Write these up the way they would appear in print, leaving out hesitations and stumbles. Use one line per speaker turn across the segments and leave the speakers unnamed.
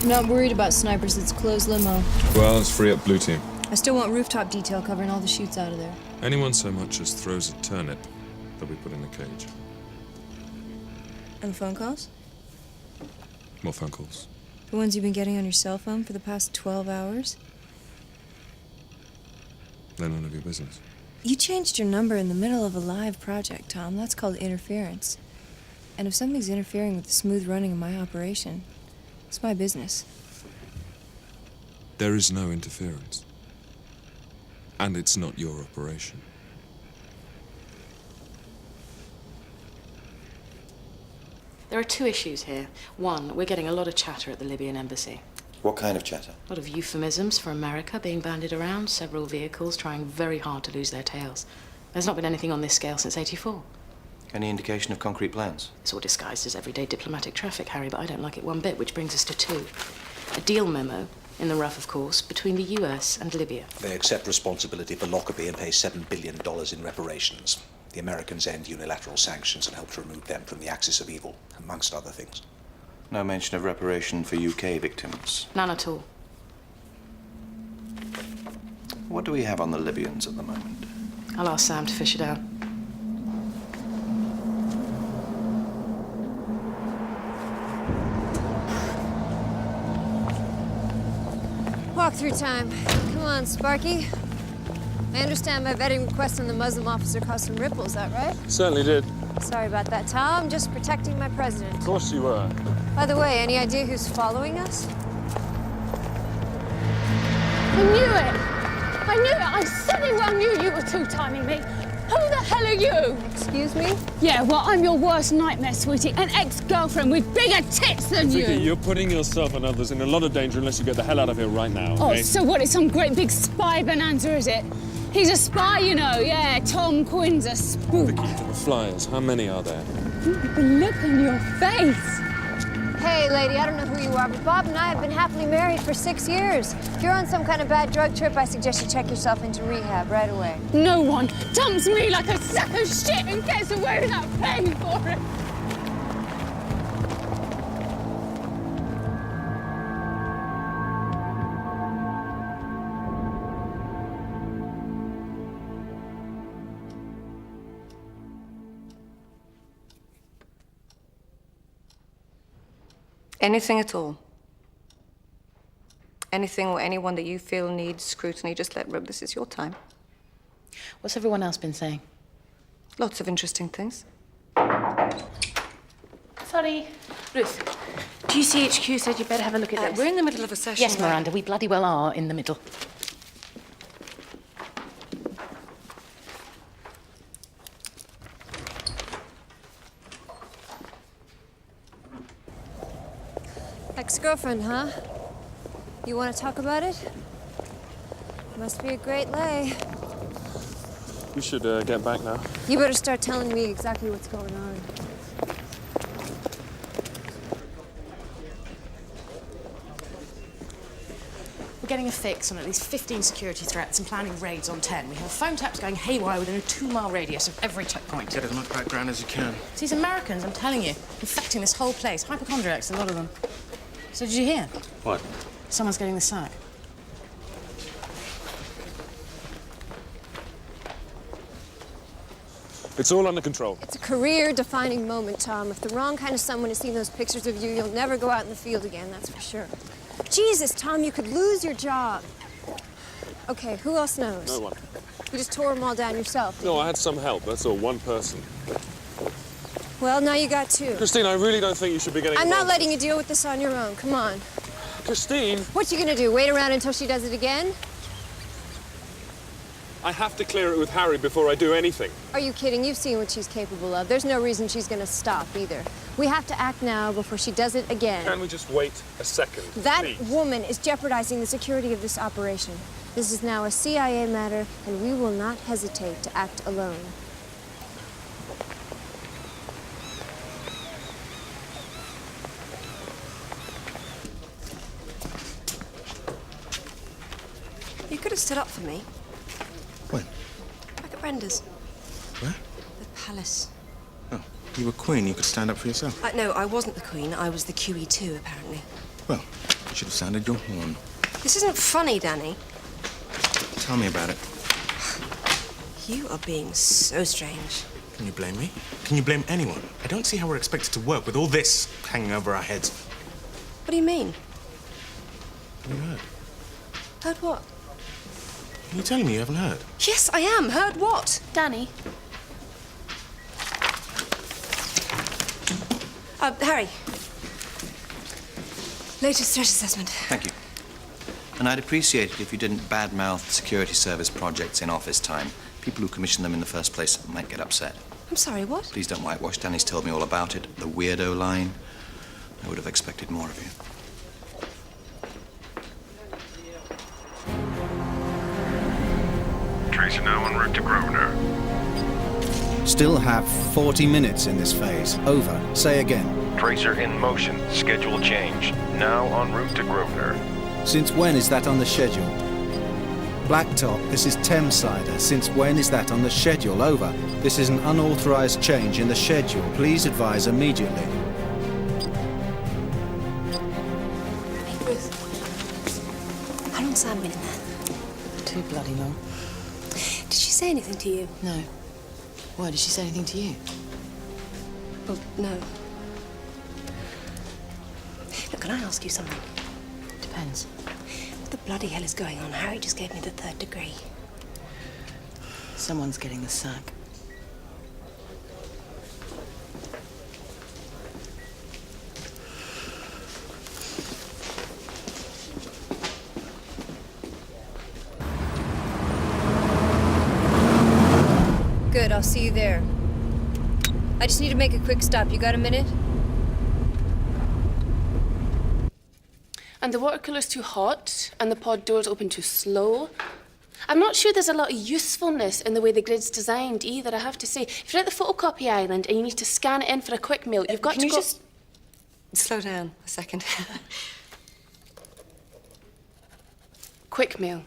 Not worried about snipers, it's closed limo.
Well, let's free up blue team.
I still want rooftop detail covering all the chutes out of there.
Anyone so much as throws a turnip, they'll be put in the cage.
And phone calls?
More phone calls.
The ones you've been getting on your cell phone for the past 12 hours?
They're none of your business.
You changed your number in the middle of a live project, Tom. That's called interference. And if something's interfering with the smooth running of my operation, it's my business.
There is no interference. And it's not your operation.
There are two issues here. One, we're getting a lot of chatter at the Libyan embassy.
What kind of chatter?
A lot of euphemisms for America being bandied around, several vehicles trying very hard to lose their tails. There's not been anything on this scale since '84.
Any indication of concrete plans?
It's all disguised as everyday diplomatic traffic, Harry, but I don't like it one bit, which brings us to two. A deal memo, in the rough, of course, between the US and Libya.
They accept responsibility for Lockerbie and pay $7 billion in reparations. The Americans end unilateral sanctions and help to remove them from the axis of evil, amongst other things.
No mention of reparation for UK victims.
None at all.
What do we have on the Libyans at the moment?
I'll ask Sam to fish it out.
Walk-through time. Come on, Sparky. I understand my vetting request on the Muslim officer caused some ripples, is that right?
Certainly did.
Sorry about that, Tom. Just protecting my president.
Of course you were.
By the way, any idea who's following us?
I knew it! I knew it! I certainly well knew you were two-timing me. Who the hell are you?
Excuse me?
Yeah, well, I'm your worst nightmare, sweetie. An ex-girlfriend with bigger tits than you.
Vicky, you're putting yourself and others in a lot of danger unless you get the hell out of here right now,
Oh,
okay?
so what? It's some great big spy bonanza, is it? He's a spy, you know. Yeah, Tom Quinn's a spook.
Vicky, the flyers, how many are there?
The look on your face.
Hey, lady, I don't know who you are, but Bob and I have been happily married for 6 years. If you're on some kind of bad drug trip, I suggest you check yourself into rehab right away.
No one dumps me like a sack of shit and gets away without paying for it.
Anything at all. Anything or anyone that you feel needs scrutiny, just let rip. This is your time.
What's everyone else been saying?
Lots of interesting things.
Sorry. Ruth, GCHQ said you better have a look at this.
We're in the middle of a session.
Yes, Miranda, we bloody well are in the middle.
Ex-girlfriend, huh? You want to talk about it? Must be a great lay.
We should get back now.
You better start telling me exactly what's going on.
We're getting a fix on at least 15 security threats and planning raids on 10. We have phone taps going haywire within a 2-mile radius of every checkpoint.
Get as much background as you can.
It's these Americans, I'm telling you, infecting this whole place. Hypochondriacs, a lot of them. So did you hear?
What?
Someone's getting the sack.
It's all under control.
It's a career-defining moment, Tom. If the wrong kind of someone has seen those pictures of you, you'll never go out in the field again, that's for sure. Jesus, Tom, you could lose your job. Okay, who else knows?
No one.
You just tore them all down yourself.
No, I had some help. That's all. One person.
Well, now you got two.
Christine, I really don't think you should be getting
I'm not
involved.
letting you deal with this on your own. Come on.
Christine!
What you gonna do? Wait around until she does it again?
I have to clear it with Harry before I do anything.
Are you kidding? You've seen what she's capable of. There's no reason she's gonna stop either. We have to act now before she does it again.
Can we just wait a second,
That
please?
woman is jeopardizing the security of this operation. This is now a CIA matter, and we will not hesitate to act alone.
You could have stood up for me.
When?
Back at Brenda's.
Where?
The palace.
Oh, you were queen. You could stand up for yourself.
No, I wasn't the queen. I was the QE2, apparently.
Well,
Should have sounded your horn.
This isn't funny, Danny.
Tell me about it.
You are being so strange.
Can you blame me? Can you blame anyone? I don't see how we're expected to work with all this hanging over our heads.
What do you mean?
Have you heard?
Heard what?
Are you telling me you haven't heard?
Yes, I am. Heard what?
Danny.
Harry. Latest threat assessment.
Thank you. And I'd appreciate it if you didn't badmouth security service projects in office time. People who commissioned them in the first place might get upset.
I'm sorry, what?
Please don't whitewash. Danny's told me all about it. The weirdo line. I would have expected more of you.
Tracer now en route to Grosvenor.
Still have 40 minutes in this phase. Over. Say again.
Tracer in motion. Schedule change. Now en route to Grosvenor.
Since when is that on the schedule? Blacktop, this is Thamesider. Since when is that on the schedule? Over. This is an unauthorized change in the schedule. Please advise immediately.
Hey, Ruth. How long's Sam been in there?
Too bloody long.
Did she say anything to you?
No. Why, did she say anything to you?
Oh, no. Look, can I ask you something?
Depends.
What the bloody hell is going on? Harry just gave me the 3rd degree.
Someone's getting the sack.
Good, I'll see you there. I just need to make a quick stop. You got a minute?
And the water cooler's too hot, and the pod door's open too slow. I'm not sure there's a lot of usefulness in the way the grid's designed either, I have to say. If you're at the photocopy island and you need to scan it in for a quick mail, you've got
Can
to
you
go...
just slow down a second?
Quick mail.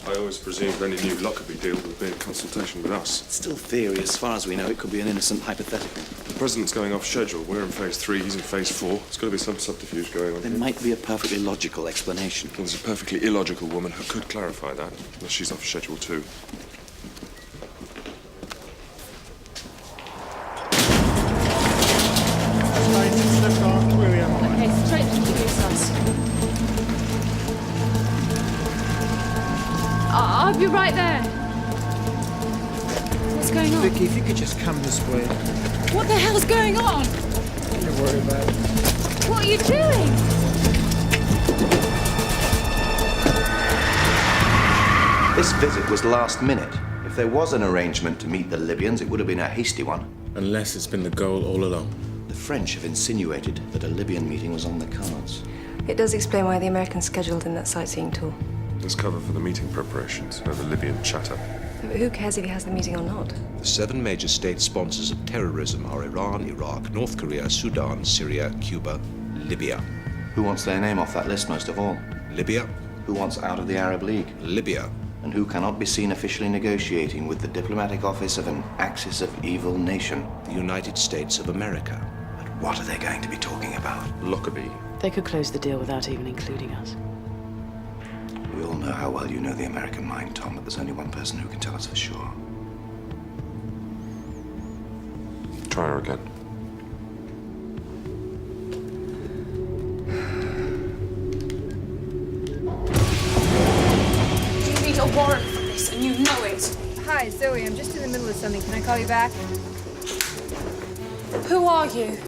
I always presumed any new Lockerbie deal would be in consultation with us.
It's still theory. As far as we know, it could be an innocent hypothetical.
The President's going off schedule. We're in phase 3, he's in phase 4. There's got to be some subterfuge going on.
There might be a perfectly logical explanation.
There's a perfectly illogical woman who could clarify that, but she's off schedule too.
Okay, straight to Curious. I'll be right there. What's going on?
Vicky, if you could just come this way.
What the hell's going on?
Don't worry about it.
What are you doing?
This visit was last minute. If there was an arrangement to meet the Libyans, it would have been a hasty one.
Unless it's been the goal all along.
The French have insinuated that a Libyan meeting was on the cards.
It does explain why the Americans scheduled in that sightseeing tour.
There's cover for the meeting preparations over Libyan chatter.
But who cares if he has the meeting or not?
The 7 major state sponsors of terrorism are Iran, Iraq, North Korea, Sudan, Syria, Cuba, Libya.
Who wants their name off that list most of all?
Libya?
Who wants out of the Arab League?
Libya.
And who cannot be seen officially negotiating with the diplomatic office of an axis of evil nation?
The United States of America.
But what are they going to be talking about?
Lockerbie.
They could close the deal without even including us.
We all know how well you know the American mind, Tom, but there's only one person who can tell us for sure.
Try her again.
You need a warrant for this, and you know it.
Hi, Zoe. I'm just in the middle of something. Can I call you back?
Who are you?